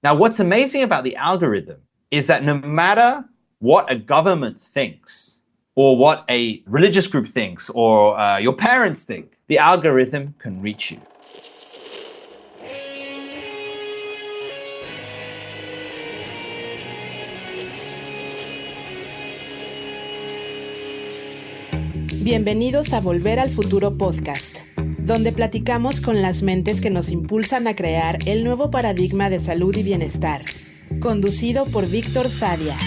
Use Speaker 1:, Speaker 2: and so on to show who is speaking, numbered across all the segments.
Speaker 1: Now, what's amazing about the algorithm is that no matter what a government thinks, or what a religious group thinks, or your parents think, the algorithm can reach you.
Speaker 2: Bienvenidos a Volver al Futuro podcast, donde platicamos con las mentes que nos impulsan a crear el nuevo paradigma de salud y bienestar, conducido por Víctor Sadia.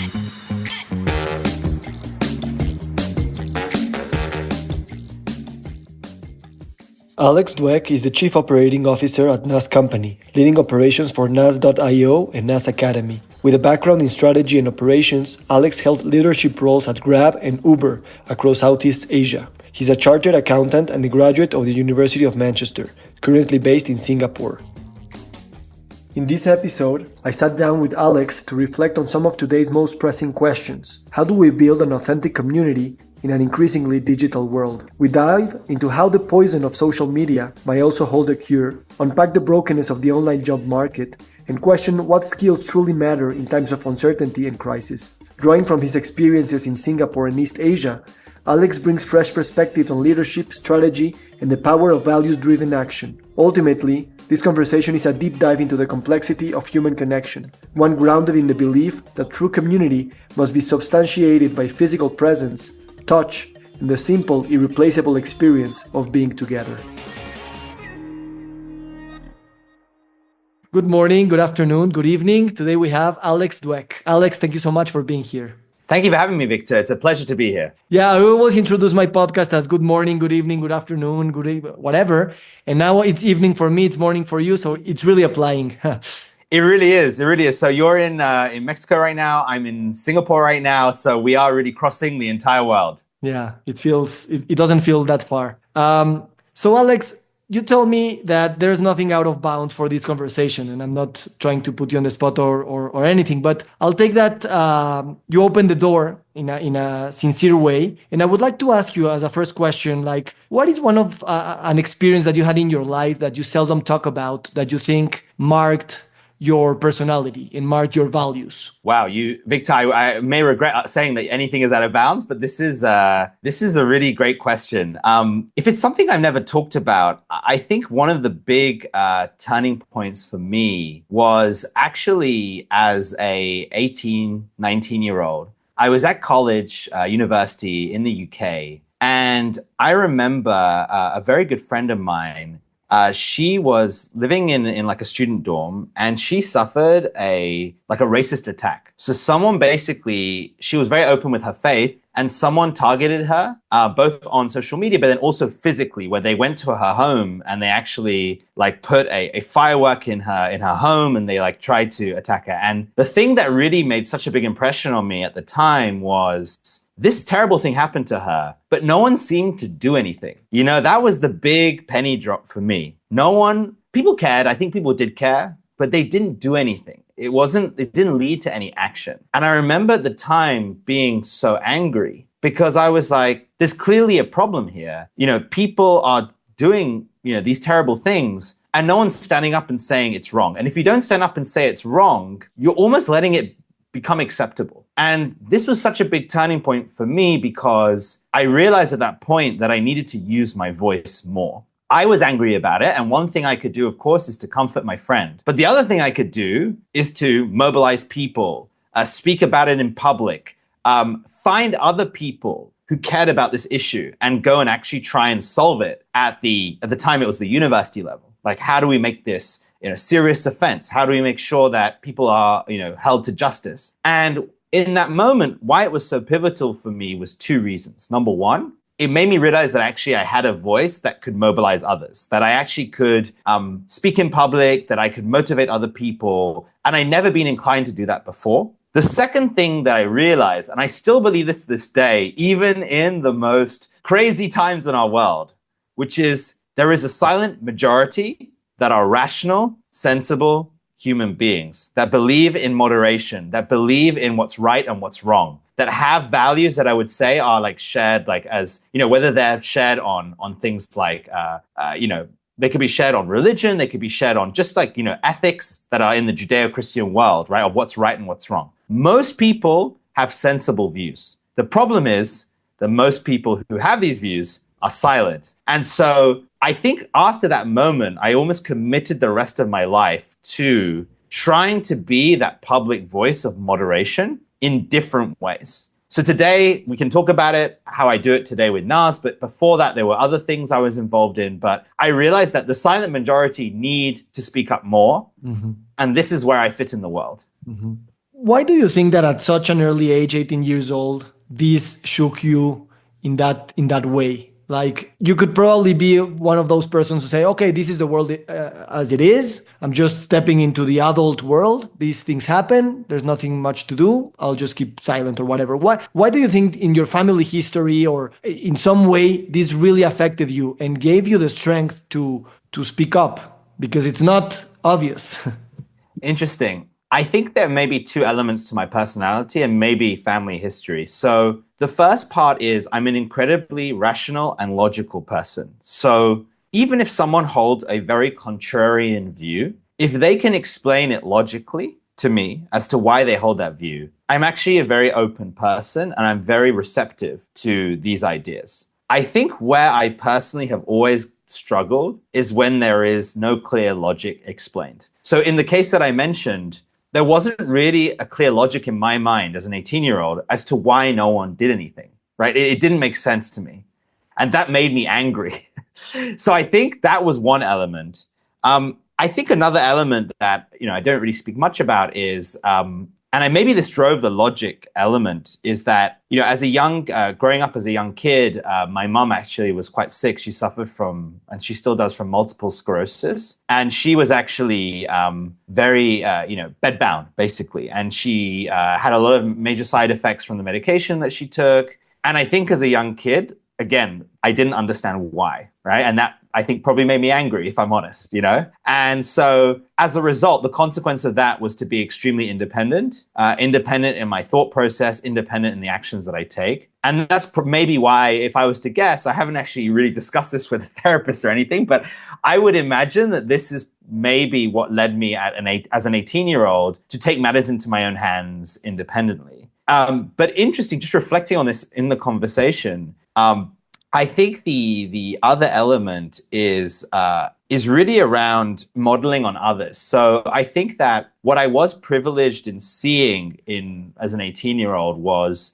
Speaker 3: Alex Dwek is the Chief Operating Officer at Nas Company, leading operations for Nas.io and Nas Academy. With a background in strategy and operations, Alex held leadership roles at Grab and Uber across Southeast Asia. He's a chartered accountant and a graduate of the University of Manchester, currently based in Singapore. In this episode, I sat down with Alex to reflect on some of today's most pressing questions. How do we build an authentic community in an increasingly digital world? We dive into how the poison of social media might also hold a cure, unpack the brokenness of the online job market, and question what skills truly matter in times of uncertainty and crisis. Drawing from his experiences in Singapore and East Asia, Alex brings fresh perspectives on leadership, strategy, and the power of values-driven action. Ultimately, this conversation is a deep dive into the complexity of human connection, one grounded in the belief that true community must be substantiated by physical presence, touch, and the simple, irreplaceable experience of being together. Good morning, good afternoon, good evening. Today we have Alex Dwek. Alex, thank you so much for being here.
Speaker 1: Thank you for having me, Victor. It's a pleasure to be here.
Speaker 3: Yeah, I always introduce my podcast as good morning, good evening, good afternoon, whatever. And now it's evening for me, it's morning for you, so it's really applying.
Speaker 1: It really is. It really is. So you're in Mexico right now. I'm in Singapore right now. So we are really crossing the entire world.
Speaker 3: Yeah, it doesn't feel that far. So Alex, you told me that there's nothing out of bounds for this conversation, and I'm not trying to put you on the spot or anything, but I'll take that you opened the door in a sincere way. And I would like to ask you as a first question, like, what is one of an experience that you had in your life that you seldom talk about that you think marked your personality and mark your values?
Speaker 1: Wow, Victor, I may regret saying that anything is out of bounds, but this is a really great question. If it's something I've never talked about, I think one of the big turning points for me was actually as a 18, 19-year-old. I was at college, university in the UK, and I remember a very good friend of mine. She was living in like a student dorm, and she suffered a racist attack. So someone she was very open with her faith, and someone targeted her both on social media, but then also physically, where they went to her home and they actually put a firework in her home, and they tried to attack her. And the thing that really made such a big impression on me at the time was this terrible thing happened to her, but no one seemed to do anything. You know, that was the big penny drop for me. People cared. I think people did care, but they didn't do anything. It didn't lead to any action. And I remember at the time being so angry because I was like, there's clearly a problem here. You know, people are doing, these terrible things, and no one's standing up and saying it's wrong. And if you don't stand up and say it's wrong, you're almost letting it become acceptable. And this was such a big turning point for me because I realized at that point that I needed to use my voice more. I was angry about it. And one thing I could do, of course, is to comfort my friend. But the other thing I could do is to mobilize people, speak about it in public, find other people who cared about this issue and go and actually try and solve it at the time it was the university level. Like, how do we make this serious offense? How do we make sure that people are, held to justice? And in that moment, why it was so pivotal for me was two reasons. Number one, it made me realize that actually I had a voice that could mobilize others, that I actually could speak in public, that I could motivate other people. And I'd never been inclined to do that before. The second thing that I realized, and I still believe this to this day, even in the most crazy times in our world, which is there is a silent majority that are rational, sensible human beings, that believe in moderation, that believe in what's right and what's wrong, that have values that I would say are shared, as, whether they're shared on things like, They could be shared on religion. They could be shared on just like, ethics that are in the Judeo-Christian world, right? Of what's right and what's wrong. Most people have sensible views. The problem is that most people who have these views are silent. And so I think after that moment, I almost committed the rest of my life to trying to be that public voice of moderation in different ways. So today we can talk about it, how I do it today with Nas, but before that, there were other things I was involved in. But I realized that the silent majority need to speak up more. Mm-hmm. And this is where I fit in the world.
Speaker 3: Mm-hmm. Why do you think that at such an early age, 18 years old, this shook you in that way? Like, you could probably be one of those persons who say, okay, this is the world as it is. I'm just stepping into the adult world. These things happen. There's nothing much to do. I'll just keep silent or whatever. Why do you think in your family history or in some way this really affected you and gave you the strength to speak up? Because it's not obvious.
Speaker 1: Interesting. I think there may be two elements to my personality and maybe family history. So the first part is I'm an incredibly rational and logical person. So even if someone holds a very contrarian view, if they can explain it logically to me as to why they hold that view, I'm actually a very open person and I'm very receptive to these ideas. I think where I personally have always struggled is when there is no clear logic explained. So in the case that I mentioned, there wasn't really a clear logic in my mind as an 18-year-old as to why no one did anything, right? It didn't make sense to me. And that made me angry. So I think that was one element. I think another element that, I don't really speak much about is, maybe this drove the logic element, is that, as a growing up as a young kid, my mom actually was quite sick. She suffered from, and she still does, from multiple sclerosis. And she was actually very, bedbound, basically. And she had a lot of major side effects from the medication that she took. And I think as a young kid, again, I didn't understand why, right? And that, I think, probably made me angry, if I'm honest, And so as a result, the consequence of that was to be extremely independent in my thought process, independent in the actions that I take. And that's maybe why, if I was to guess, I haven't actually really discussed this with a therapist or anything, but I would imagine that this is maybe what led me as an 18-year-old to take matters into my own hands independently. But interesting, just reflecting on this in the conversation, I think the other element is really around modeling on others. So I think that what I was privileged in seeing as an 18-year-old was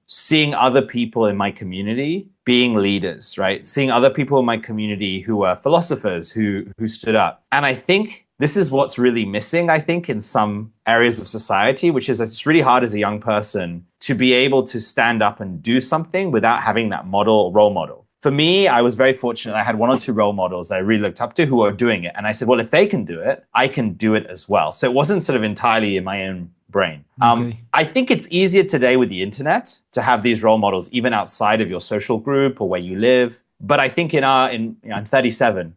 Speaker 1: seeing other people in my community being leaders, right? Seeing other people in my community who were philosophers, who stood up. And I think this is what's really missing, I think, in some areas of society, which is it's really hard as a young person to be able to stand up and do something without having that role model. For me, I was very fortunate. I had one or two role models that I really looked up to who were doing it. And I said, well, if they can do it, I can do it as well. So it wasn't sort of entirely in my own brain. Okay. I think it's easier today with the internet to have these role models, even outside of your social group or where you live. But I think I'm 37.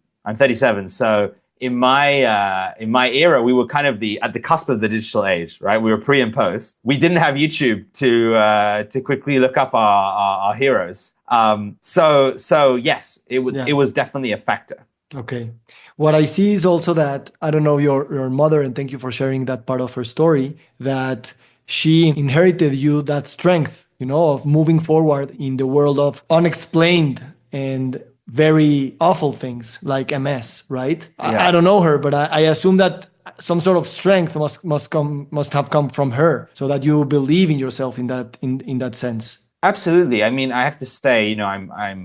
Speaker 1: So in my era, we were kind of at the cusp of the digital age, right? We were pre and post. We didn't have YouTube to quickly look up our heroes. So yes, it was definitely a factor.
Speaker 3: Okay. What I see is also that, I don't know, your mother, and thank you for sharing that part of her story, that she inherited you that strength, of moving forward in the world of unexplained and very awful things like MS, right? Yeah. I don't know her, but I assume that some sort of strength must have come from her, so that you believe in yourself in that sense.
Speaker 1: Absolutely. I mean, I have to say, I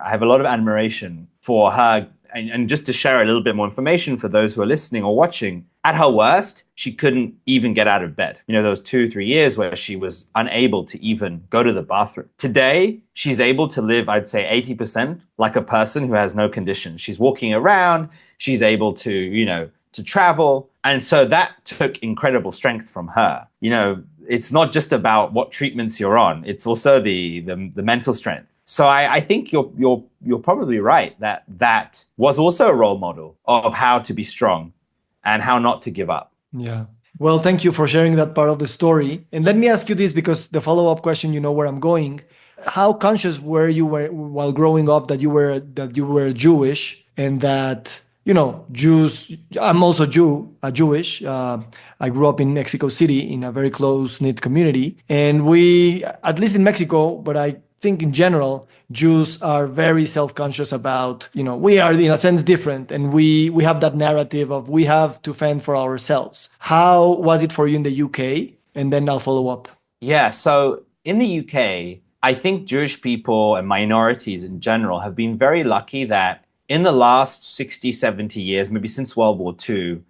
Speaker 1: have a lot of admiration for her. And just to share a little bit more information for those who are listening or watching, at her worst, she couldn't even get out of bed. Those 2-3 years where she was unable to even go to the bathroom. Today, she's able to live, I'd say 80% like a person who has no conditions. She's walking around, she's able to travel. And so that took incredible strength from her. It's not just about what treatments you're on. It's also the mental strength. So I think you're probably right that was also a role model of how to be strong and how not to give up.
Speaker 3: Yeah. Well, thank you for sharing that part of the story. And let me ask you this, because the follow-up question, where I'm going. How conscious were you while growing up that you were Jewish? and that, Jews, I'm also Jewish. I grew up in Mexico City in a very close-knit community. And we, at least in Mexico, but I think in general, Jews are very self-conscious about, we are in a sense different. And we have that narrative of we have to fend for ourselves. How was it for you in the UK? And then I'll follow up.
Speaker 1: Yeah, so in the UK, I think Jewish people and minorities in general have been very lucky that in the last 60, 70 years, maybe since World War II,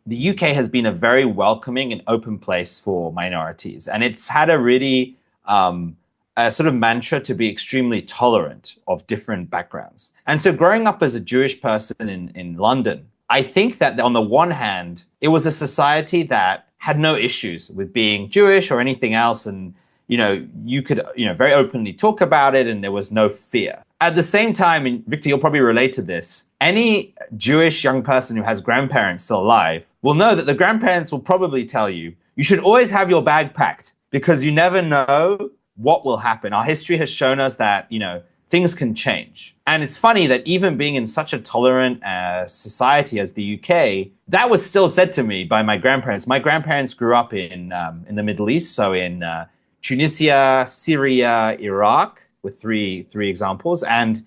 Speaker 1: the UK has been a very welcoming and open place for minorities. And it's had a really a sort of mantra to be extremely tolerant of different backgrounds. And so growing up as a Jewish person in London, I think that on the one hand, it was a society that had no issues with being Jewish or anything else. And, you could, very openly talk about it and there was no fear. At the same time, and Victor, you'll probably relate to this, any Jewish young person who has grandparents still alive will know that the grandparents will probably tell you, you should always have your bag packed because you never know what will happen. Our history has shown us that, things can change. And it's funny that even being in such a tolerant society as the UK, that was still said to me by my grandparents. My grandparents grew up in the Middle East, so in Tunisia, Syria, Iraq, with three examples, and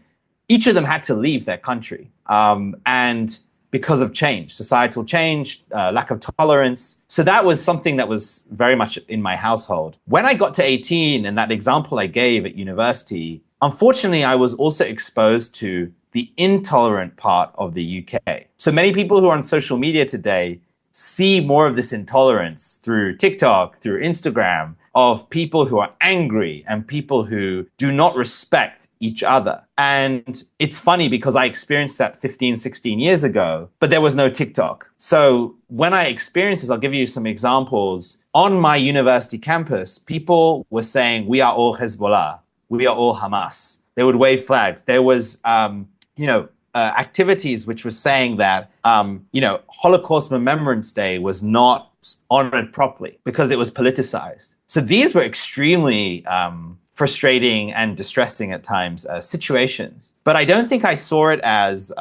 Speaker 1: each of them had to leave their country. And because of change, societal change, lack of tolerance. So that was something that was very much in my household. When I got to 18 and that example I gave at university, unfortunately, I was also exposed to the intolerant part of the UK. So many people who are on social media today see more of this intolerance through TikTok, through Instagram, of people who are angry and people who do not respect each other. And it's funny because I experienced that 15, 16 years ago, but there was no TikTok. So when I experienced this, I'll give you some examples. On my university campus, people were saying, we are all Hezbollah, we are all Hamas. They would wave flags. There was, activities which were saying that, Holocaust Remembrance Day was not honored properly because it was politicized. So these were extremely frustrating and distressing at times situations. But I don't think I saw it as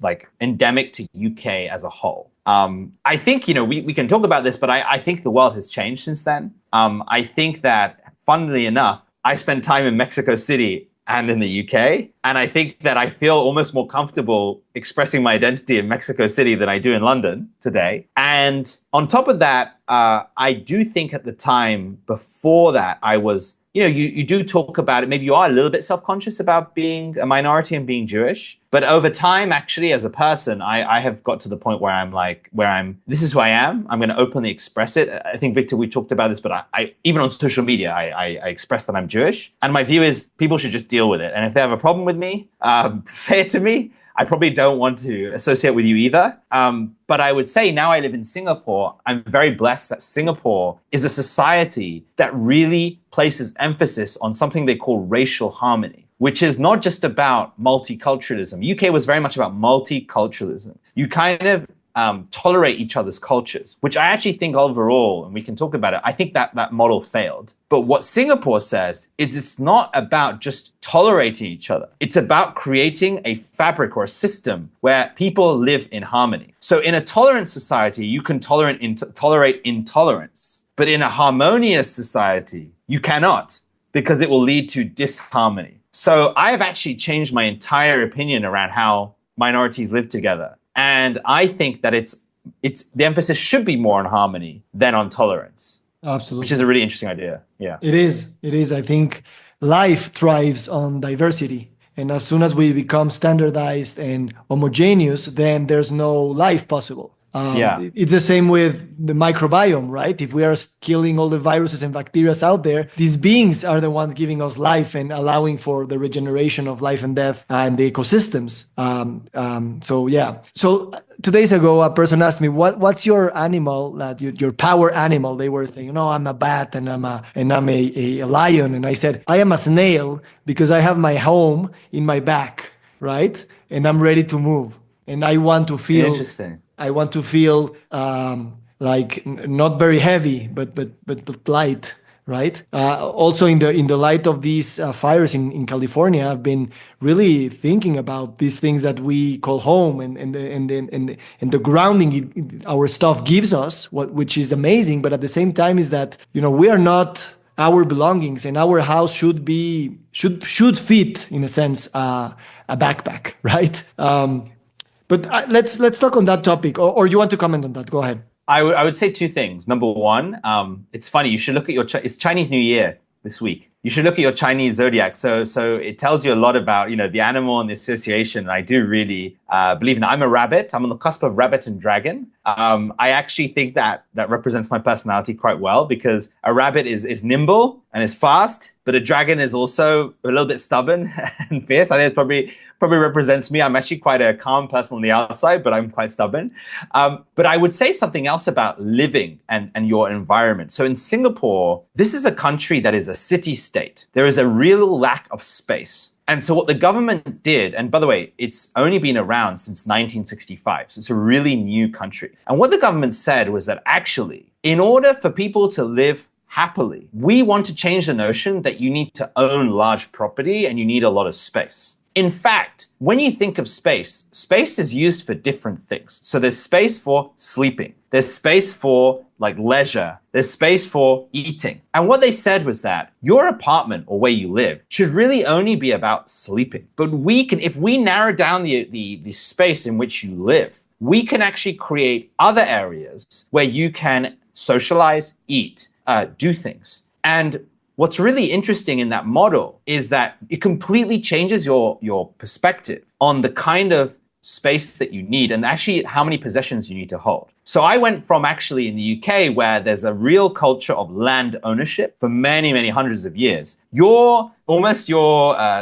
Speaker 1: like endemic to UK as a whole. I think, we can talk about this, but I think the world has changed since then. I think that, funnily enough, I spent time in Mexico City and in the UK. And I think that I feel almost more comfortable expressing my identity in Mexico City than I do in London today. And on top of that, I do think at the time before that, I was, you do talk about it. Maybe you are a little bit self-conscious about being a minority and being Jewish. But over time, actually, as a person, I have got to the point where this is who I am. I'm going to openly express it. I think, Victor, we talked about this, but I even on social media, I express that I'm Jewish. And my view is people should just deal with it. And if they have a problem with me, say it to me. I probably don't want to associate with you either. But I would say now I live in Singapore. I'm very blessed that Singapore is a society that really places emphasis on something they call racial harmony, which is not just about multiculturalism. UK was very much about multiculturalism. You kind of tolerate each other's cultures, which I actually think overall, and we can talk about it, I think that model failed. But what Singapore says is it's not about just tolerating each other. It's about creating a fabric or a system where people live in harmony. So in a tolerant society, you can tolerate intolerance. But in a harmonious society, you cannot, because it will lead to disharmony. So I have actually changed my entire opinion around how minorities live together. And I think that it's the emphasis should be more on harmony than on tolerance.
Speaker 3: Absolutely.
Speaker 1: Which is a really interesting idea. Yeah.
Speaker 3: It is. I think life thrives on diversity. And as soon as we become standardized and homogeneous, then there's no life possible. It's the same with the microbiome, right? If we are killing all the viruses and bacteria out there, these beings are the ones giving us life and allowing for the regeneration of life and death and the ecosystems. So 2 days ago, a person asked me, "What's your animal? Your power animal?" They were saying, "No, I'm a bat and I'm a lion." And I said, "I am a snail because I have my home in my back, right? And I'm ready to move. And I want to feel."
Speaker 1: Interesting.
Speaker 3: I want to feel like not very heavy, but light, right? Also, in the light of these fires in California, I've been really thinking about these things that we call home and the grounding our stuff gives us, which is amazing. But at the same time, is that we are not our belongings, and our house should fit in a sense a backpack, right? But let's talk on that topic, or you want to comment on that? Go ahead.
Speaker 1: I would say two things. Number one, it's funny. You should look at it's Chinese New Year this week. You should look at your Chinese zodiac. So it tells you a lot about, the animal and the association. And I do really believe in that. I'm a rabbit. I'm on the cusp of rabbit and dragon. I actually think that represents my personality quite well, because a rabbit is nimble and is fast, but a dragon is also a little bit stubborn and fierce. I think it's probably represents me. I'm actually quite a calm person on the outside, but I'm quite stubborn. But I would say something else about living and your environment. So in Singapore, this is a country that is a city state. There is a real lack of space. And so what the government did, and by the way, it's only been around since 1965, so it's a really new country. And what the government said was that actually, in order for people to live happily, we want to change the notion that you need to own large property and you need a lot of space. In fact, when you think of space is used for different things. So there's space for sleeping. There's space for leisure. There's space for eating. And what they said was that your apartment or where you live should really only be about sleeping. But if we narrow down the space in which you live, we can actually create other areas where you can socialize, eat, do things. And what's really interesting in that model is that it completely changes your perspective on the kind of space that you need and actually how many possessions you need to hold. So I went from actually in the UK, where there's a real culture of land ownership for many, many hundreds of years. Your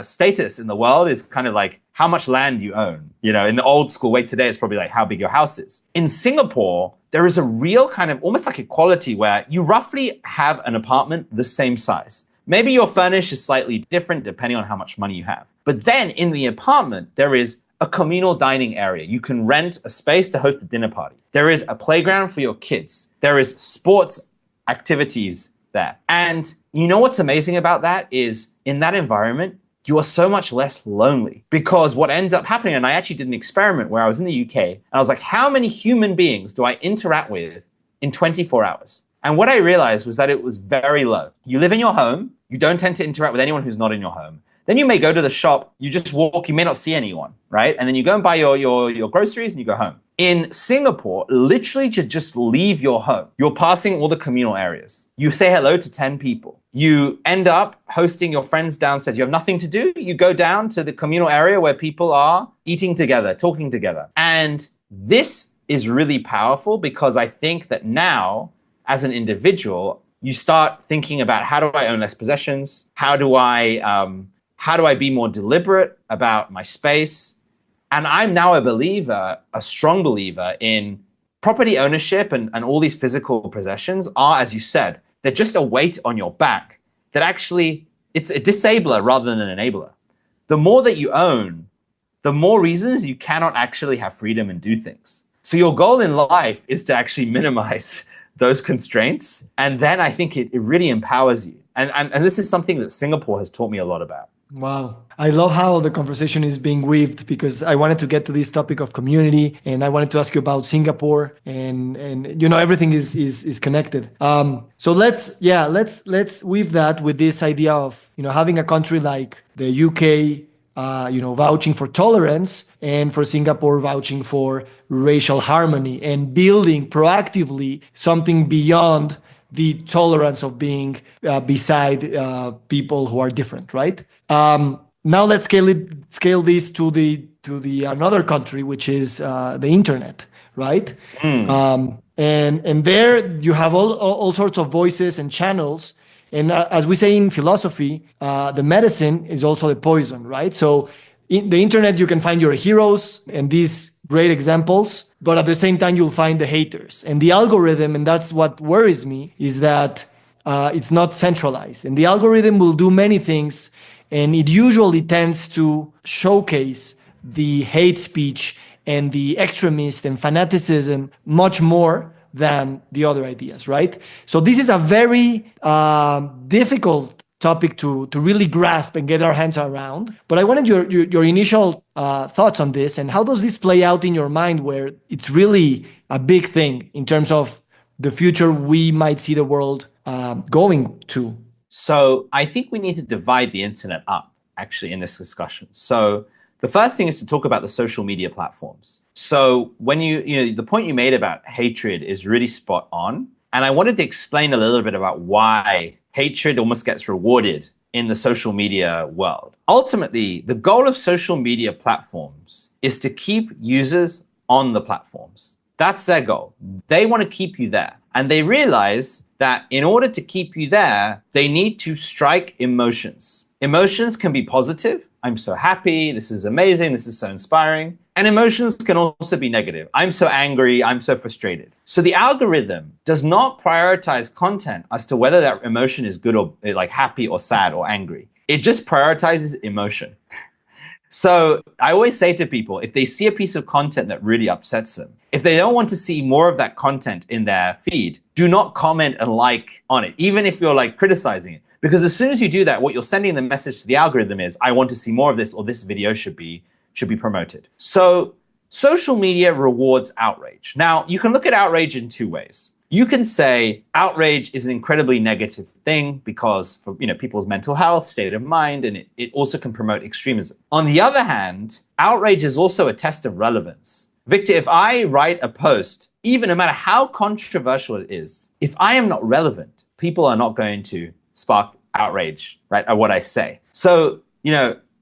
Speaker 1: status in the world is kind of like how much land you own. In the old school way today, it's probably like how big your house is. In Singapore, there is a real kind of almost like equality where you roughly have an apartment the same size. Maybe your furnish is slightly different depending on how much money you have. But then in the apartment, there is a communal dining area. You can rent a space to host a dinner party. There is a playground for your kids. There is sports activities there. And you know what's amazing about that is in that environment, you are so much less lonely, because what ends up happening, and I actually did an experiment where I was in the UK and I was like, how many human beings do I interact with in 24 hours? And what I realized was that it was very low. You live in your home, you don't tend to interact with anyone who's not in your home. Then you may go to the shop, you just walk, you may not see anyone, right? And then you go and buy your groceries and you go home. In Singapore, literally to just leave your home, you're passing all the communal areas. You say hello to 10 people. You end up hosting your friends downstairs. You have nothing to do. You go down to the communal area where people are eating together, talking together. And this is really powerful, because I think that now, as an individual, you start thinking about, how do I own less possessions? How do I be more deliberate about my space? And I'm now a strong believer in property ownership, and all these physical possessions are, as you said, they're just a weight on your back that actually, it's a disabler rather than an enabler. The more that you own, the more reasons you cannot actually have freedom and do things. So your goal in life is to actually minimize those constraints. And then I think it really empowers you. And this is something that Singapore has taught me a lot about.
Speaker 3: Wow. I love how the conversation is being weaved, because I wanted to get to this topic of community, and I wanted to ask you about Singapore, and everything is connected. So let's weave that with this idea of having a country like the UK vouching for tolerance, and for Singapore vouching for racial harmony, and building proactively something beyond the tolerance of being beside people who are different, right? Now let's scale this to the another country, which is the internet, right? And there you have all sorts of voices and channels. And as we say in philosophy, the medicine is also the poison, right? So in the internet, you can find your heroes and these great examples, but at the same time, you'll find the haters. And the algorithm, and that's what worries me, is that it's not centralized. And the algorithm will do many things, and it usually tends to showcase the hate speech and the extremist and fanaticism much more than the other ideas, right? So this is a very difficult topic to really grasp and get our hands around. But I wanted your initial thoughts on this, and how does this play out in your mind, where it's really a big thing in terms of the future we might see the world going to?
Speaker 1: So I think we need to divide the internet up, actually, in this discussion. So the first thing is to talk about the social media platforms. So when the point you made about hatred is really spot on. And I wanted to explain a little bit about why hatred almost gets rewarded in the social media world. Ultimately, the goal of social media platforms is to keep users on the platforms. That's their goal. They want to keep you there. And they realize that in order to keep you there, they need to strike emotions. Emotions can be positive. I'm so happy. This is amazing. This is so inspiring. And emotions can also be negative. I'm so angry. I'm so frustrated. So the algorithm does not prioritize content as to whether that emotion is good or like happy or sad or angry. It just prioritizes emotion. So I always say to people, if they see a piece of content that really upsets them, if they don't want to see more of that content in their feed, do not comment and like on it, even if you're like criticizing it. Because as soon as you do that, what you're sending the message to the algorithm is, I want to see more of this, or this video should be promoted. So social media rewards outrage. Now, you can look at outrage in two ways. You can say outrage is an incredibly negative thing because for people's mental health, state of mind, and it also can promote extremism. On the other hand, outrage is also a test of relevance. Victor, if I write a post, even no matter how controversial it is, if I am not relevant, people are not going to spark outrage, right, at what I say. So,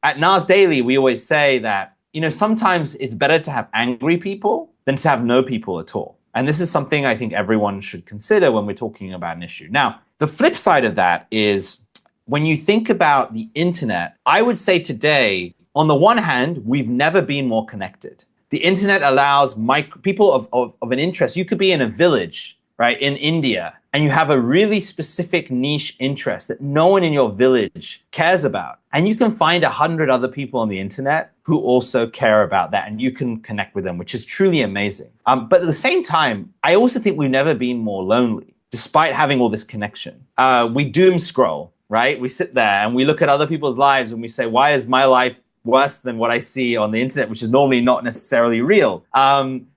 Speaker 1: at Nas Daily, we always say that, sometimes it's better to have angry people than to have no people at all. And this is something I think everyone should consider when we're talking about an issue. Now, the flip side of that is when you think about the internet, I would say today, on the one hand, we've never been more connected. The internet allows people of an interest. You could be in a village, right, in India, and you have a really specific niche interest that no one in your village cares about. And you can find 100 other people on the internet who also care about that, and you can connect with them, which is truly amazing. But at the same time, I also think we've never been more lonely, despite having all this connection. We doom scroll, right? We sit there and we look at other people's lives and we say, why is my life worse than what I see on the internet, which is normally not necessarily real?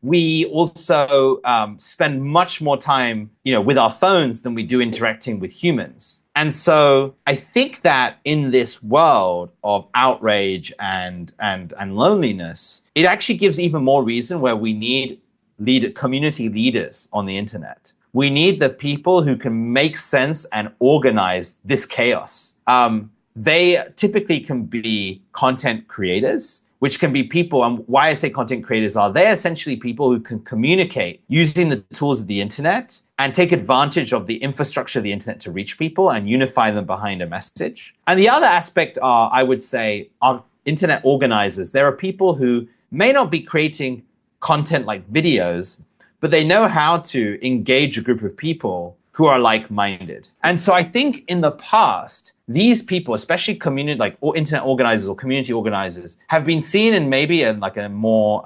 Speaker 1: We also spend much more time, with our phones than we do interacting with humans. And so I think that in this world of outrage and loneliness, it actually gives even more reason where we need community leaders on the internet. We need the people who can make sense and organize this chaos. They typically can be content creators, which can be people, and why I say content creators are, they're essentially people who can communicate using the tools of the internet and take advantage of the infrastructure of the internet to reach people and unify them behind a message. And the other aspect are, I would say, are internet organizers. There are people who may not be creating content like videos, but they know how to engage a group of people who are like-minded. And so I think in the past, these people, especially community, like or internet organizers or community organizers, have been seen in maybe a more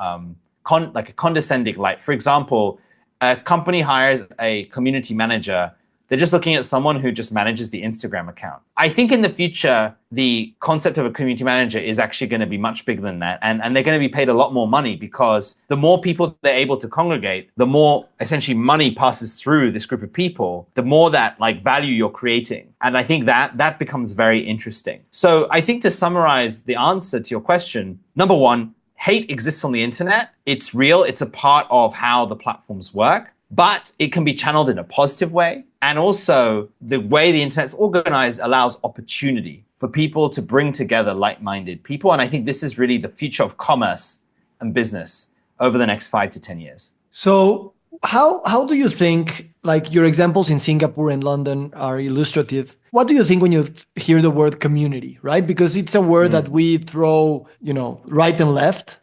Speaker 1: condescending light. For example, a company hires a community manager. They're just looking at someone who just manages the Instagram account. I think in the future, the concept of a community manager is actually going to be much bigger than that. And they're going to be paid a lot more money, because the more people they're able to congregate, the more essentially money passes through this group of people, the more that value you're creating. And I think that becomes very interesting. So I think to summarize the answer to your question, number one, hate exists on the internet. It's real. It's a part of how the platforms work, but it can be channeled in a positive way. And also the way the internet's organized allows opportunity for people to bring together like-minded people. And I think this is really the future of commerce and business over the next 5 to 10 years.
Speaker 3: So how do you think, your examples in Singapore and London are illustrative? What do you think when you hear the word community, right? Because it's a word that we throw, right and left.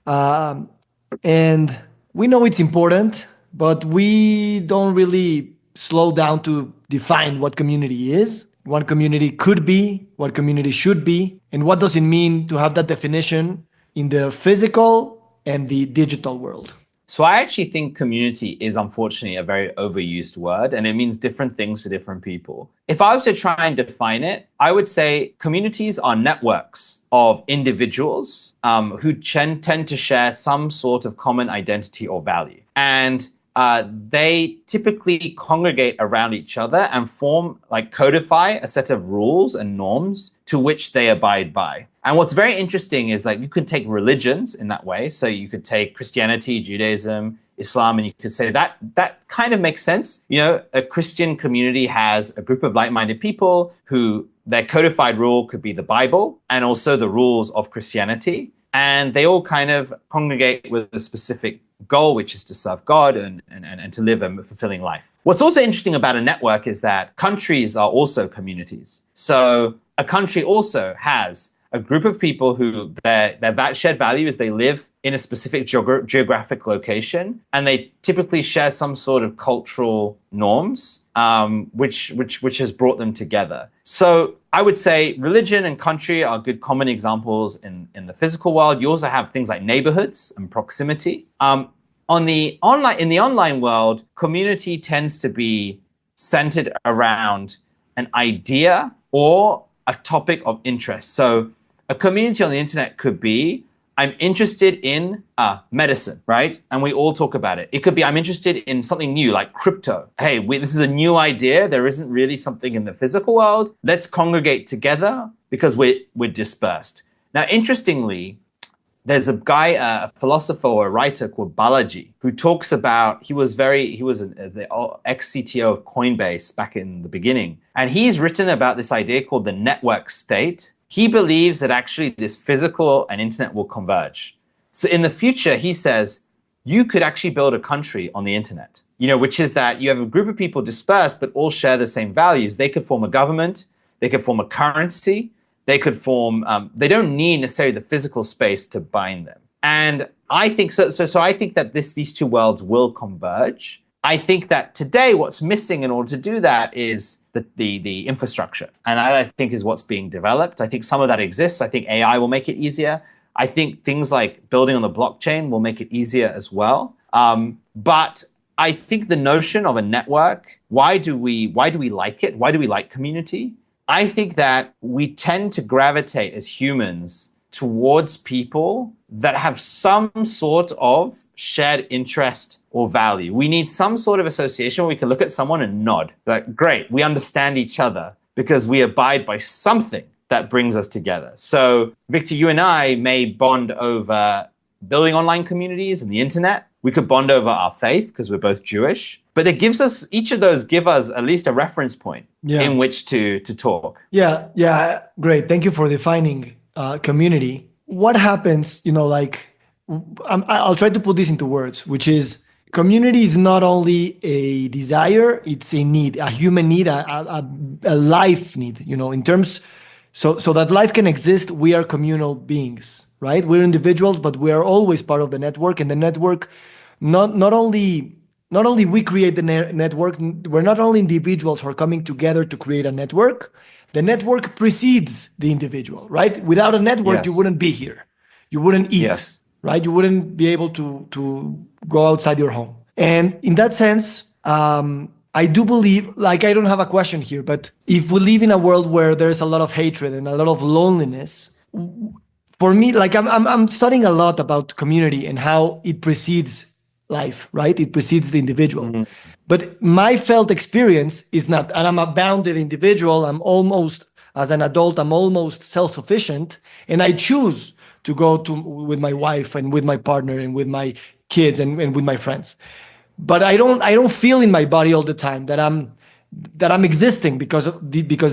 Speaker 3: And we know it's important, but we don't really slow down to define what community is, what community could be, what community should be, and what does it mean to have that definition in the physical and the digital world.
Speaker 1: So I actually think community is unfortunately a very overused word, and it means different things to different people. If I was to try and define it, I would say communities are networks of individuals who tend to share some sort of common identity or value. And they typically congregate around each other and codify a set of rules and norms to which they abide by. And what's very interesting is you could take religions in that way. So you could take Christianity, Judaism, Islam, and you could say that kind of makes sense. A Christian community has a group of like-minded people who their codified rule could be the Bible and also the rules of Christianity. And they all kind of congregate with a specific goal, which is to serve God and to live a fulfilling life. What's also interesting about a network is that countries are also communities. So a country also has a group of people who their shared value is they live in a specific geographic location, and they typically share some sort of cultural norms, which has brought them together. So I would say religion and country are good common examples in the physical world. You also have things like neighborhoods and proximity. In the online world, community tends to be centered around an idea or a topic of interest. So a community on the internet could be, I'm interested in medicine, right? And we all talk about it. It could be, I'm interested in something new like crypto. Hey, this is a new idea. There isn't really something in the physical world. Let's congregate together because we're dispersed. Now, interestingly, there's a guy, a philosopher or a writer called Balaji, who talks about, he was the ex-CTO of Coinbase back in the beginning. And he's written about this idea called the network state. He believes that actually this physical and internet will converge. So in the future, he says, you could actually build a country on the internet, which is that you have a group of people dispersed, but all share the same values. They could form a government, they could form a currency, they could form, they don't need necessarily the physical space to bind them. And I think so I think that these two worlds will converge. I think that today what's missing in order to do that is the infrastructure. And I think is what's being developed. I think some of that exists. I think AI will make it easier. I think things like building on the blockchain will make it easier as well. But I think the notion of a network, why do we like it? Why do we like community? I think that we tend to gravitate as humans towards people that have some sort of shared interest or value. We need some sort of association where we can look at someone and nod. Like, great, we understand each other because we abide by something that brings us together. So, Victor, you and I may bond over building online communities and the internet. We could bond over our faith because we're both Jewish. But it gives us, each of those give us at least a reference point in which to talk.
Speaker 3: Yeah, great. Thank you for defining community. What happens, I'll try to put this into words, which is community is not only a desire, it's a need, a human need, a life need, in terms, so that life can exist, we are communal beings, right? We're individuals, but we are always part of the network, and the network, not only we create the network, we're not only individuals who are coming together to create a network, the network precedes the individual, right? Without a network, You wouldn't be here. You wouldn't eat, right? You wouldn't be able to go outside your home. And in that sense, I do believe, I don't have a question here, but if we live in a world where there's a lot of hatred and a lot of loneliness, for me, I'm studying a lot about community and how it precedes life, right? It precedes the individual. Mm-hmm. But my felt experience is not, and I'm a bounded individual. As an adult, I'm almost self-sufficient, and I choose to go with my wife and with my partner and with my kids and with my friends. But I don't feel in my body all the time that I'm existing because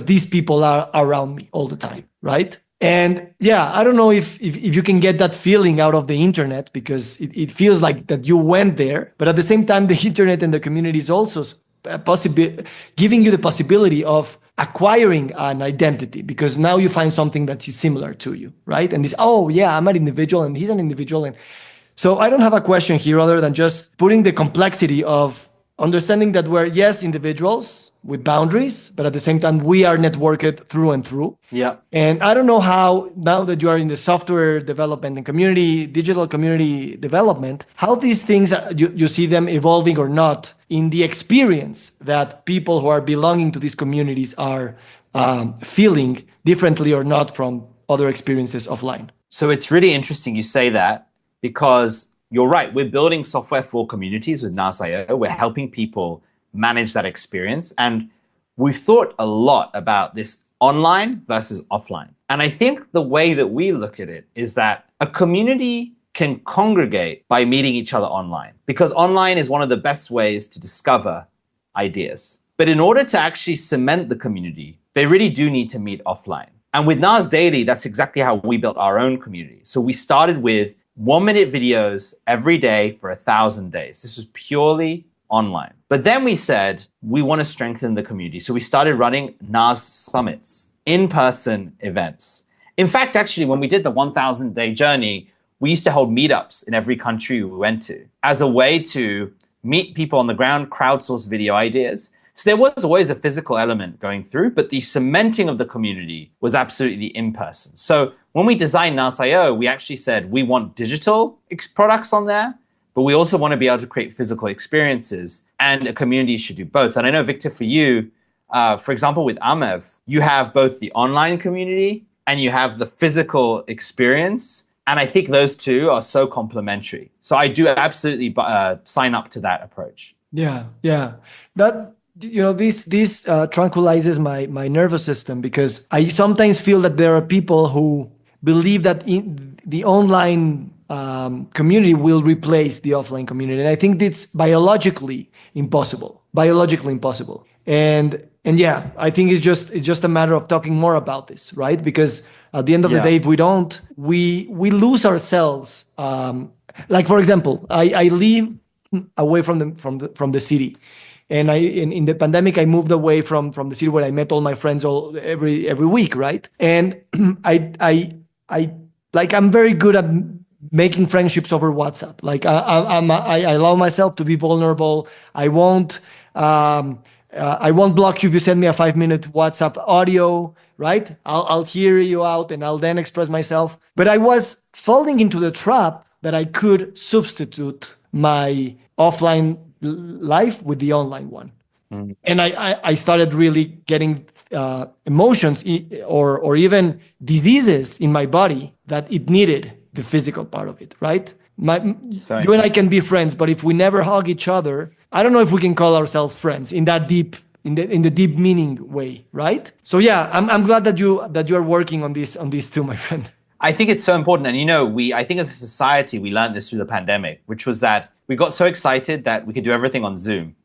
Speaker 3: these people are around me all the time, right? And I don't know if you can get that feeling out of the internet, because it feels like that you went there, but at the same time, the internet and the community is also giving you the possibility of acquiring an identity, because now you find something that is similar to you, right? And this, I'm an individual and he's an individual. And so I don't have a question here other than just putting the complexity of understanding that we're, yes, individuals with boundaries, but at the same time, we are networked through and through.
Speaker 1: Yeah.
Speaker 3: And I don't know how, now that you are in the software development and community, digital community development, how these things, you see them evolving or not in the experience that people who are belonging to these communities are feeling differently or not from other experiences offline.
Speaker 1: So it's really interesting you say that, because you're right. We're building software for communities with Nas.io. We're helping people manage that experience. And we've thought a lot about this online versus offline. And I think the way that we look at it is that a community can congregate by meeting each other online, because online is one of the best ways to discover ideas. But in order to actually cement the community, they really do need to meet offline. And with Nas Daily, that's exactly how we built our own community. So we started with 1-minute videos every day for 1,000 days. This was purely online. But then we said, we want to strengthen the community. So we started running Nas Summits, in-person events. In fact, actually, when we did the 1,000-day journey, we used to hold meetups in every country we went to as a way to meet people on the ground, crowdsource video ideas. So there was always a physical element going through, but the cementing of the community was absolutely in-person. So when we designed Nas.io, we actually said we want digital products on there, but we also want to be able to create physical experiences, and a community should do both. And I know, Victor, for you, for example, with Amev, you have both the online community and you have the physical experience. And I think those two are so complementary. So I do absolutely sign up to that approach.
Speaker 3: Yeah. That, this tranquilizes my nervous system, because I sometimes feel that there are people who believe that the online community will replace the offline community, and I think it's biologically impossible. And yeah, I think it's just a matter of talking more about this, right? Because at the end of the day, if we don't, we lose ourselves. Like, for example, I live away from the city. And in the pandemic, I moved away from the city where I met all my friends every week, right? And I'm very good at making friendships over WhatsApp. Like I allow myself to be vulnerable. I won't block you if you send me a 5-minute WhatsApp audio, right? I'll hear you out and I'll then express myself. But I was falling into the trap that I could substitute my offline life with the online one. Mm-hmm. And I started really getting emotions or even diseases in my body that it needed the physical part of it, right? You and I can be friends, but if we never hug each other, I don't know if we can call ourselves friends in that deep, in the deep meaning way, right? So yeah, I'm glad that you are working on this too, my friend.
Speaker 1: I think it's so important. And I think as a society, we learned this through the pandemic, which was that we got so excited that we could do everything on Zoom.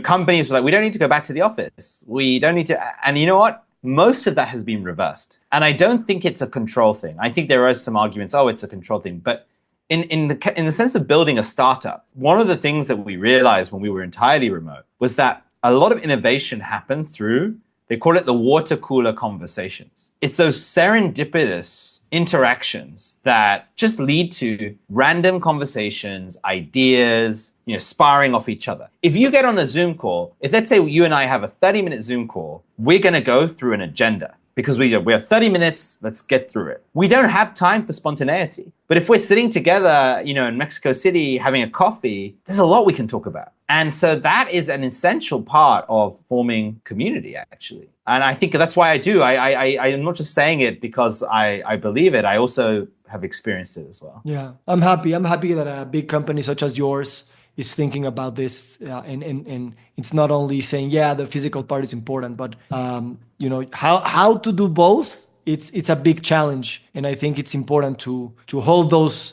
Speaker 1: Companies were like, we don't need to go back to the office. We don't need to. And you know what? Most of that has been reversed. And I don't think it's a control thing. I think there are some arguments, it's a control thing. But in the sense of building a startup, one of the things that we realized when we were entirely remote was that a lot of innovation happens through, they call it the water cooler conversations. It's those serendipitous interactions that just lead to random conversations, ideas, sparring off each other. If you get on a Zoom call, if let's say you and I have a 30-minute Zoom call, we're going to go through an agenda because we have 30 minutes, let's get through it. We don't have time for spontaneity. But if we're sitting together, in Mexico City having a coffee, there's a lot we can talk about. And so that is an essential part of forming community, actually. And I think that's why I do. I'm not just saying it because I believe it. I also have experienced it as well.
Speaker 3: Yeah, I'm happy that a big company such as yours is thinking about this, and it's not only saying, the physical part is important, but how to do both. It's a big challenge, and I think it's important to hold those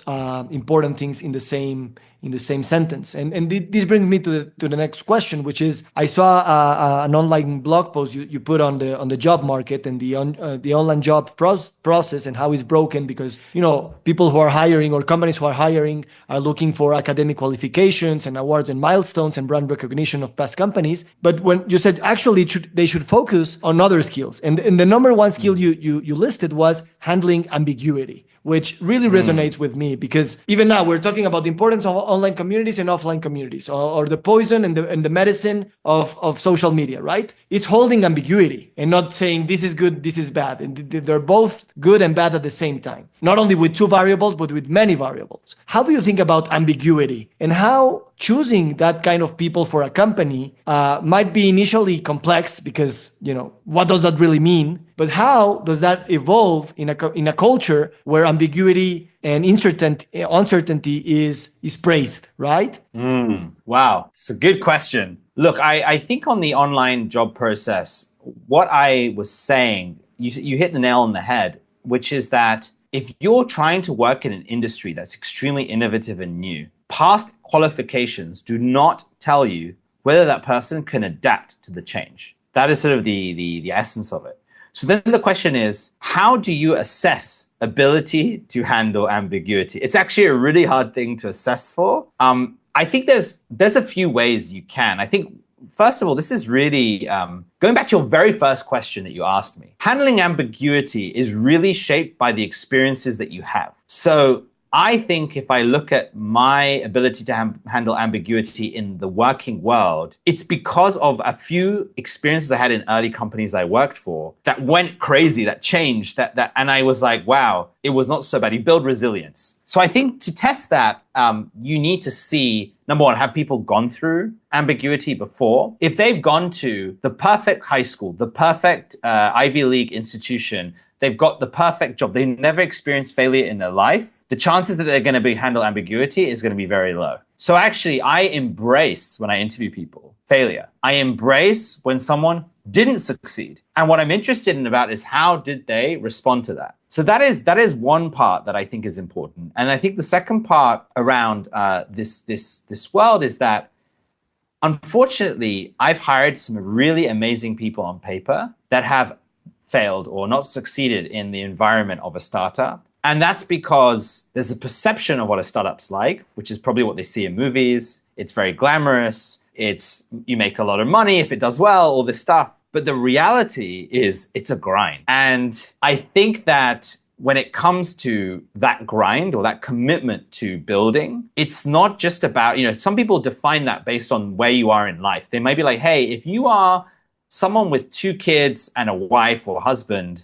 Speaker 3: important things in the same sentence. And this brings me to the next question, which is, I saw an online blog post you put on the job market and the online job process and how it's broken because people who are hiring or companies who are hiring are looking for academic qualifications and awards and milestones and brand recognition of past companies. But when you said actually they should focus on other skills, and the number one skill you listed was handling ambiguity, which really resonates with me, because even now we're talking about the importance of online communities and offline communities, or the poison and the medicine of social media, right? It's holding ambiguity and not saying this is good, this is bad. And they're both good and bad at the same time, not only with two variables, but with many variables. How do you think about ambiguity, and how choosing that kind of people for a company might be initially complex, because, what does that really mean? But how does that evolve in a culture where ambiguity and uncertainty is praised, right?
Speaker 1: Wow, it's a good question. Look, I think on the online job process, what I was saying, you hit the nail on the head, which is that if you're trying to work in an industry that's extremely innovative and new, past qualifications do not tell you whether that person can adapt to the change. That is sort of the essence of it. So then the question is, how do you assess ability to handle ambiguity? It's actually a really hard thing to assess for. I think there's a few ways you can. I think, first of all, this is really going back to your very first question that you asked me. Handling ambiguity is really shaped by the experiences that you have. So I think if I look at my ability to handle ambiguity in the working world, it's because of a few experiences I had in early companies I worked for that went crazy, that changed, and I was like, wow, it was not so bad. You build resilience. So I think to test that, you need to see, number one, have people gone through ambiguity before? If they've gone to the perfect high school, the perfect Ivy League institution, they've got the perfect job, they never experienced failure in their life, the chances that they're going to handle ambiguity is going to be very low. So actually, I embrace, when I interview people, failure. I embrace when someone didn't succeed. And what I'm interested in about is how did they respond to that? So that is one part that I think is important. And I think the second part around this world is that, unfortunately, I've hired some really amazing people on paper that have failed or not succeeded in the environment of a startup. And that's because there's a perception of what a startup's like, which is probably what they see in movies. It's very glamorous. You make a lot of money if it does well, all this stuff. But the reality is it's a grind. And I think that when it comes to that grind or that commitment to building, it's not just about, some people define that based on where you are in life. They might be like, hey, if you are someone with 2 kids and a wife or husband,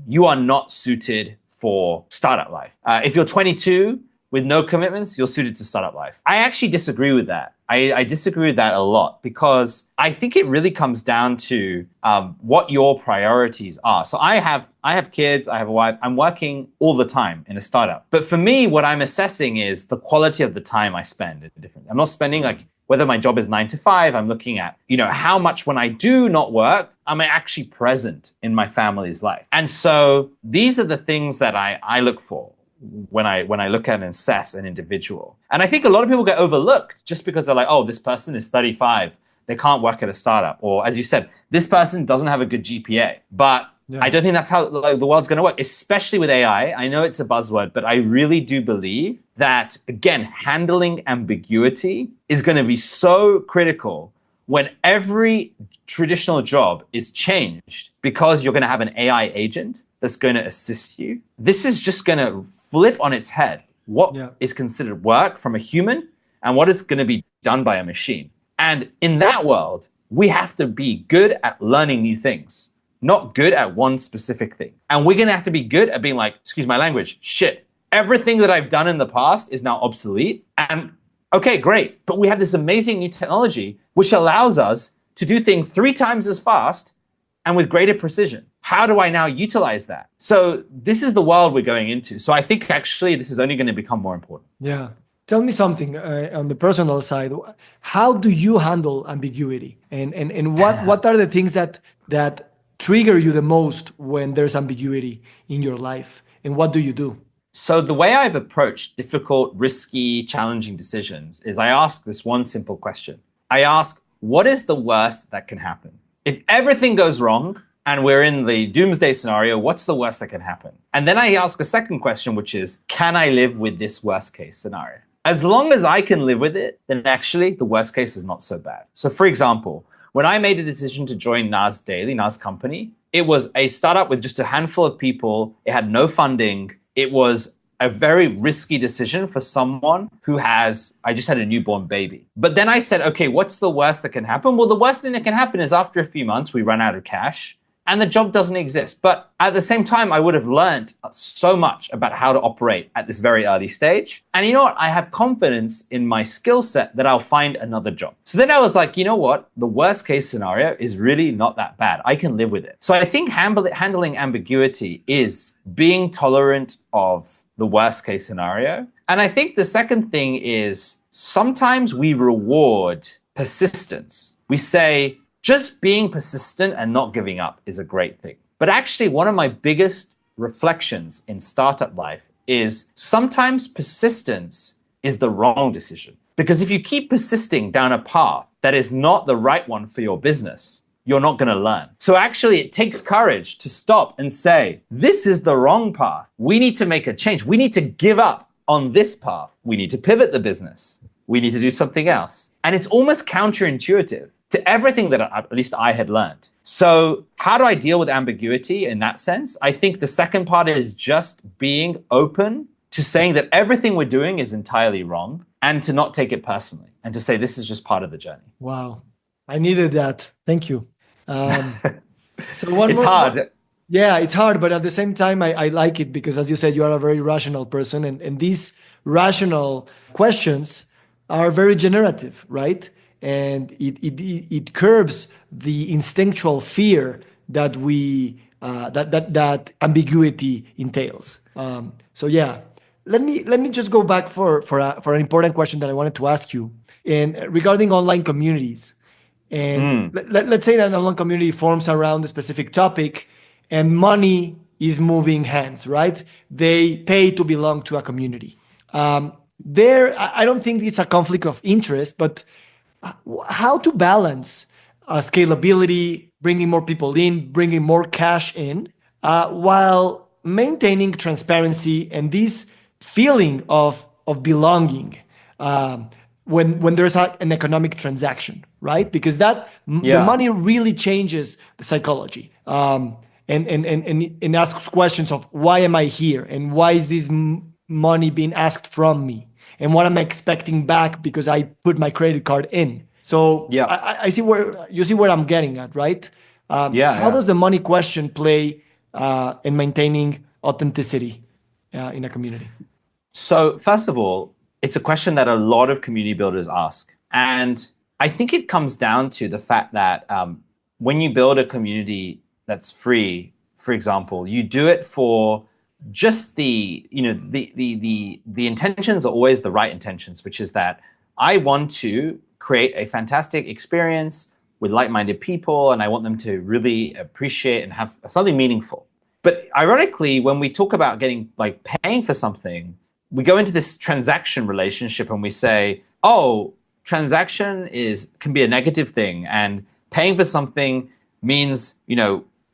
Speaker 1: you are not suited for startup life. If you're 22 with no commitments, you're suited to startup life. I actually disagree with that. I disagree with that a lot, because I think it really comes down to what your priorities are. So I have kids, I have a wife, I'm working all the time in a startup. But for me, what I'm assessing is the quality of the time I spend. I'm not spending whether my job is 9 to 5, I'm looking at, how much when I do not work, am I actually present in my family's life? And so these are the things that I look for when I look at and assess an individual. And I think a lot of people get overlooked just because they're like, oh, this person is 35, they can't work at a startup. Or as you said, this person doesn't have a good GPA. But I don't think that's how the world's going to work, especially with AI. I know it's a buzzword, but I really do believe that, again, handling ambiguity is going to be so critical when every traditional job is changed, because you're going to have an AI agent that's going to assist you. This is just going to flip on its head what is considered work from a human and what is going to be done by a machine. And in that world, we have to be good at learning new things, not good at one specific thing. And we're going to have to be good at being like, excuse my language, shit, everything that I've done in the past is now obsolete. And okay, great. But we have this amazing new technology, which allows us to do things 3 times as fast and with greater precision. How do I now utilize that? So this is the world we're going into. So I think actually this is only going to become more important.
Speaker 3: Yeah. Tell me something on the personal side. How do you handle ambiguity? And what are the things that trigger you the most when there's ambiguity in your life? And what do you do?
Speaker 1: So the way I've approached difficult, risky, challenging decisions is I ask this one simple question. I ask, what is the worst that can happen? If everything goes wrong and we're in the doomsday scenario, what's the worst that can happen? And then I ask a second question, which is, can I live with this worst case scenario? As long as I can live with it, then actually the worst case is not so bad. So for example, when I made a decision to join Nas Company, it was a startup with just a handful of people. It had no funding. It was a very risky decision for someone who I just had a newborn baby. But then I said, okay, what's the worst that can happen? Well, the worst thing that can happen is after a few months, we run out of cash and the job doesn't exist. But at the same time, I would have learned so much about how to operate at this very early stage. And you know what? I have confidence in my skill set that I'll find another job. So then I was like, you know what? The worst case scenario is really not that bad. I can live with it. So I think handling ambiguity is being tolerant of the worst case scenario. And I think the second thing is sometimes we reward persistence. We say, just being persistent and not giving up is a great thing. But actually, one of my biggest reflections in startup life is sometimes persistence is the wrong decision. Because if you keep persisting down a path that is not the right one for your business, you're not going to learn. So actually, it takes courage to stop and say, this is the wrong path. We need to make a change. We need to give up on this path. We need to pivot the business. We need to do something else. And it's almost counterintuitive to everything that at least I had learned. So how do I deal with ambiguity in that sense? I think the second part is just being open to saying that everything we're doing is entirely wrong and to not take it personally and to say this is just part of the journey.
Speaker 3: Wow. I needed that. Thank you.
Speaker 1: It's hard.
Speaker 3: Yeah, it's hard, but at the same time, I like it because, as you said, you are a very rational person, and these rational questions are very generative, right? And it curbs the instinctual fear that that ambiguity entails. So yeah, let me just go back for an important question that I wanted to ask you, and regarding online communities. And let's say that an online community forms around a specific topic, and money is moving hands, right? They pay to belong to a community. I don't think it's a conflict of interest, but how to balance scalability, bringing more people in, bringing more cash in, while maintaining transparency and this feeling of belonging when there's an economic transaction, right? Because the money really changes the psychology and asks questions of why am I here and why is this money being asked from me? And what am I expecting back because I put my credit card in? So I see where I'm getting at, right? How does the money question play in maintaining authenticity in a community?
Speaker 1: So first of all, it's a question that a lot of community builders ask. And I think it comes down to the fact that when you build a community that's free, for example, you do it for just the intentions are always the right intentions, which is that I want to create a fantastic experience with like-minded people, and I want them to really appreciate and have something meaningful. But ironically, when we talk about paying for something, we go into this transaction relationship and we say, oh, transaction can be a negative thing, and paying for something means,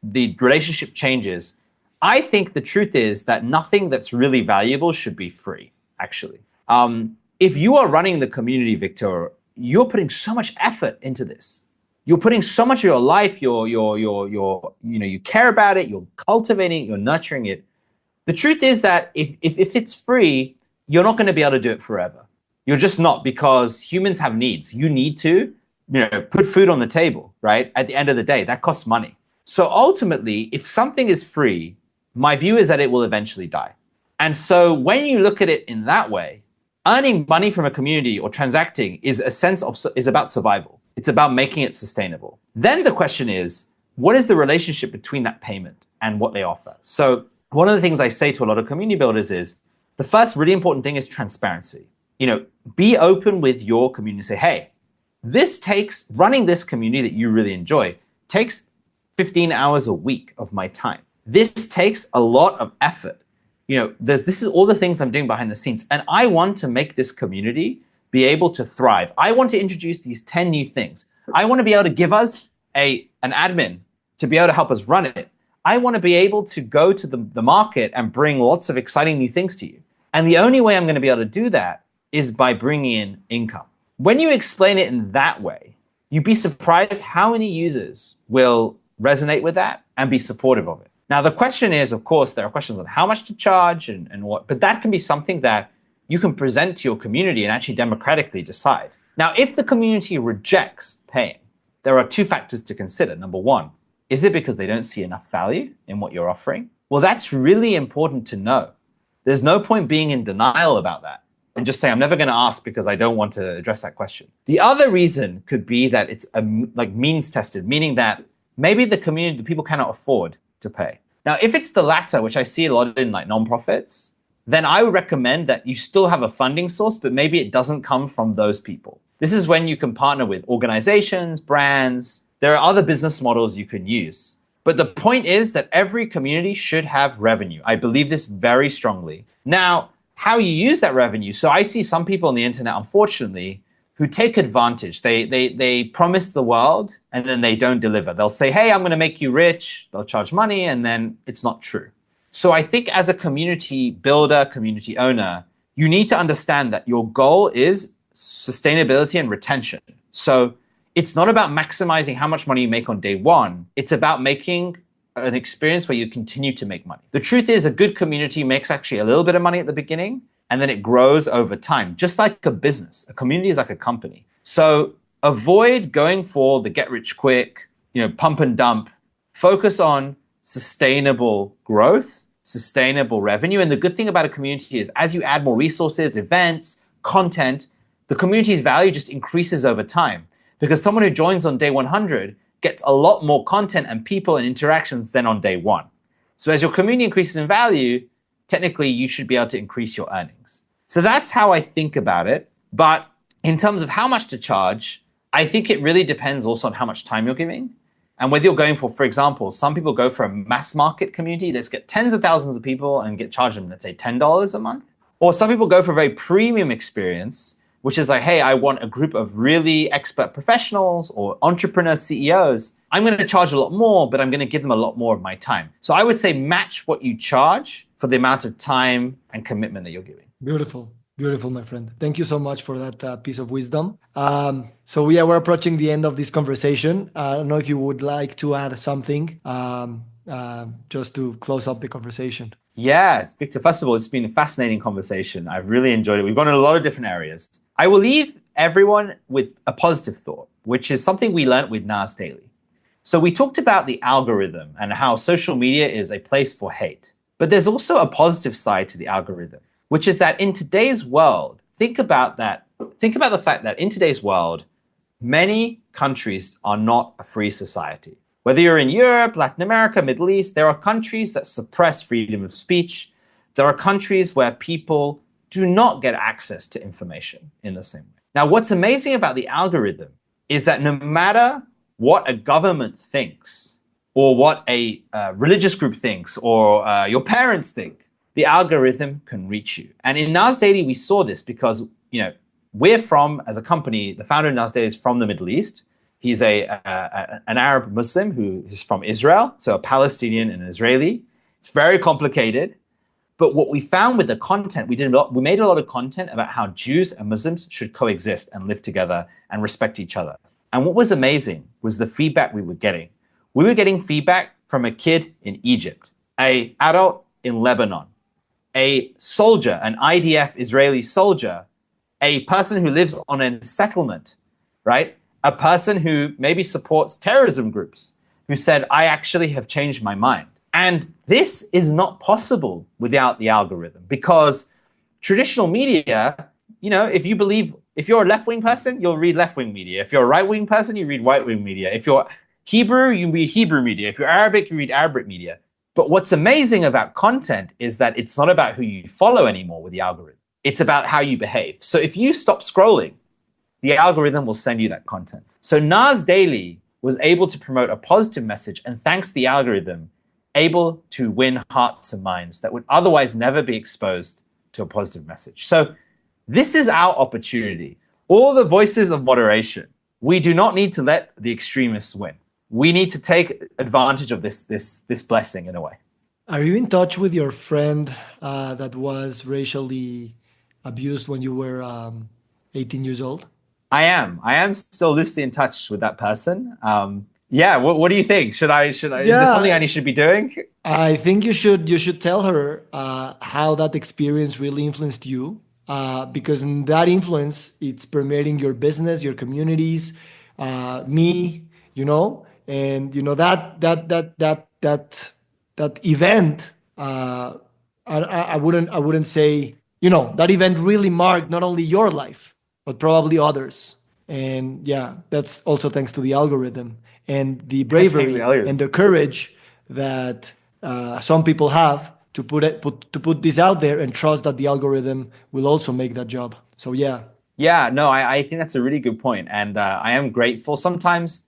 Speaker 1: the relationship changes. I think the truth is that nothing that's really valuable should be free, actually. If you are running the community, Victor, you're putting so much effort into this. You're putting so much of your life, you care about it, you're cultivating it, you're nurturing it. The truth is that if it's free, you're not going to be able to do it forever. You're just not, because humans have needs. You need to, put food on the table, right? At the end of the day, that costs money. So ultimately, if something is free, my view is that it will eventually die. And so when you look at it in that way, earning money from a community or transacting is about survival. It's about making it sustainable. Then the question is, what is the relationship between that payment and what they offer? So one of the things I say to a lot of community builders is, the first really important thing is transparency. Be open with your community. Say, hey, running this community that you really enjoy takes 15 hours a week of my time. This takes a lot of effort. This is all the things I'm doing behind the scenes. And I want to make this community be able to thrive. I want to introduce these 10 new things. I want to be able to give us an admin to be able to help us run it. I want to be able to go to the market and bring lots of exciting new things to you. And the only way I'm going to be able to do that is by bringing in income. When you explain it in that way, you'd be surprised how many users will resonate with that and be supportive of it. Now, the question is, of course, there are questions on how much to charge and what, but that can be something that you can present to your community and actually democratically decide. Now, if the community rejects paying, there are two factors to consider. Number one, is it because they don't see enough value in what you're offering? Well, that's really important to know. There's no point being in denial about that and just say, I'm never going to ask because I don't want to address that question. The other reason could be that it's like means tested, meaning that maybe the community, the people cannot afford to pay. Now, if it's the latter, which I see a lot in like nonprofits, then I would recommend that you still have a funding source, but maybe it doesn't come from those people. This is when you can partner with organizations, brands. There are other business models you can use. But the point is that every community should have revenue. I believe this very strongly. Now, how you use that revenue. So I see some people on the internet, unfortunately, who take advantage. They promise the world and then they don't deliver. They'll say, hey, I'm going to make you rich. They'll charge money and then it's not true. So I think as a community builder, community owner, you need to understand that your goal is sustainability and retention. So it's not about maximizing how much money you make on day one. It's about making an experience where you continue to make money. The truth is a good community makes actually a little bit of money at the beginning, and then it grows over time, just like a business. A community is like a company. So avoid going for the get rich quick, pump and dump. Focus on sustainable growth, sustainable revenue. And the good thing about a community is as you add more resources, events, content, the community's value just increases over time. Because someone who joins on day 100 gets a lot more content and people and interactions than on day one. So as your community increases in value, technically you should be able to increase your earnings. So that's how I think about it. But in terms of how much to charge, I think it really depends also on how much time you're giving. And whether you're going for example, some people go for a mass market community. Let's get tens of thousands of people and charge them, let's say, $10 a month. Or some people go for a very premium experience, which is like, hey, I want a group of really expert professionals or entrepreneur CEOs. I'm going to charge a lot more, but I'm going to give them a lot more of my time. So I would say match what you charge for the amount of time and commitment that you're giving.
Speaker 3: Beautiful. Beautiful, my friend. Thank you so much for that piece of wisdom. So we're approaching the end of this conversation. I don't know if you would like to add something just to close up the conversation.
Speaker 1: Yes, Victor, first of all, it's been a fascinating conversation. I've really enjoyed it. We've gone in a lot of different areas. I will leave everyone with a positive thought, which is something we learned with Nas Daily. So we talked about the algorithm and how social media is a place for hate. But there's also a positive side to the algorithm, which is that in today's world, think about the fact that in today's world, many countries are not a free society. Whether you're in Europe, Latin America, Middle East, there are countries that suppress freedom of speech. There are countries where people do not get access to information in the same way. Now, what's amazing about the algorithm is that no matter what a government thinks or what a religious group thinks or your parents think, the algorithm can reach you. And in Nas Daily, we saw this because, we're from, as a company, the founder of Nas Daily is from the Middle East. He's an Arab Muslim who is from Israel, so a Palestinian and an Israeli. It's very complicated. But what we found with the content, we made a lot of content about how Jews and Muslims should coexist and live together and respect each other. And what was amazing was the feedback we were getting. We were getting feedback from a kid in Egypt, an adult in Lebanon, a soldier, an IDF Israeli soldier, a person who lives on a settlement, right? A person who maybe supports terrorism groups, who said, I actually have changed my mind. And this is not possible without the algorithm because traditional media, if you're a left-wing person, you'll read left-wing media. If you're a right-wing person, you read right-wing media. If you're Hebrew, you read Hebrew media. If you're Arabic, you read Arabic media. But what's amazing about content is that it's not about who you follow anymore with the algorithm. It's about how you behave. So if you stop scrolling, the algorithm will send you that content. So Nas Daily was able to promote a positive message and thanks to the algorithm, able to win hearts and minds that would otherwise never be exposed to a positive message. So this is our opportunity. All the voices of moderation. We do not need to let the extremists win. We need to take advantage of this blessing in a way.
Speaker 3: Are you in touch with your friend that was racially abused when you were 18 years old?
Speaker 1: I am still loosely in touch with that person. Yeah, what do you think? Is this something
Speaker 3: Yeah,
Speaker 1: I should be doing?
Speaker 3: I think you should tell her how that experience really influenced you, because in that influence it's permeating your business, your communities, me, and that event. I wouldn't say that event really marked not only your life but probably others. And yeah, that's also thanks to the algorithm and the
Speaker 1: Thank
Speaker 3: bravery
Speaker 1: you.
Speaker 3: and the courage that some people have to put this out there and trust that the algorithm will also make that job. So yeah.
Speaker 1: Yeah, no, I think that's a really good point. And I am grateful. Sometimes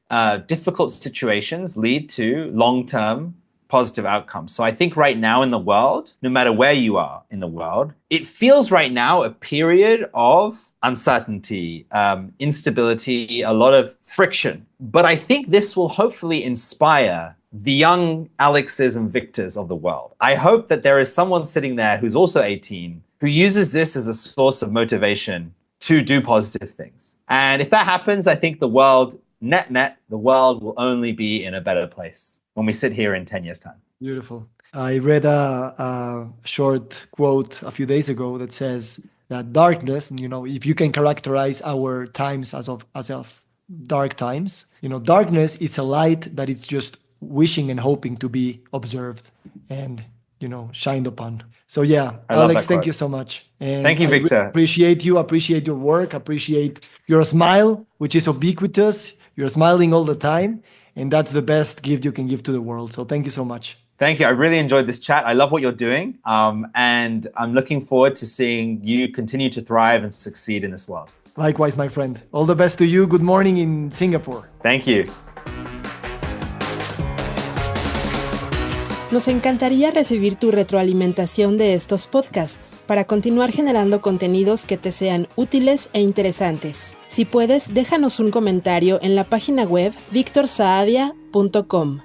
Speaker 1: difficult situations lead to long-term positive outcomes. So I think right now in the world, no matter where you are in the world, it feels right now a period of uncertainty, instability, a lot of friction. But I think this will hopefully inspire the young Alexes and Victors of the world. I hope that there is someone sitting there who's also 18 who uses this as a source of motivation to do positive things. And if that happens, I think the world, the world will only be in a better place when we sit here in 10 years' time.
Speaker 3: Beautiful. I read a short quote a few days ago that says that darkness, if you can characterize our times as of dark times, darkness, it's a light that it's just wishing and hoping to be observed and shined upon. So yeah,
Speaker 1: I love
Speaker 3: Alex,
Speaker 1: that
Speaker 3: thank you
Speaker 1: quote.
Speaker 3: so much. And
Speaker 1: Thank you,
Speaker 3: I really
Speaker 1: Victor.
Speaker 3: appreciate you, appreciate your work, appreciate your smile, which is ubiquitous. You're smiling all the time, and that's the best gift you can give to the world. So thank you so much.
Speaker 1: Thank you. I really enjoyed this chat. I love what you're doing. And I'm looking forward to seeing you continue to thrive and succeed in this world.
Speaker 3: Likewise, my friend. All the best to you. Good morning in Singapore.
Speaker 1: Thank you.
Speaker 2: Nos encantaría recibir tu retroalimentación de estos podcasts para continuar generando contenidos que te sean útiles e interesantes. Si puedes, déjanos un comentario en la página web victorsaadia.com.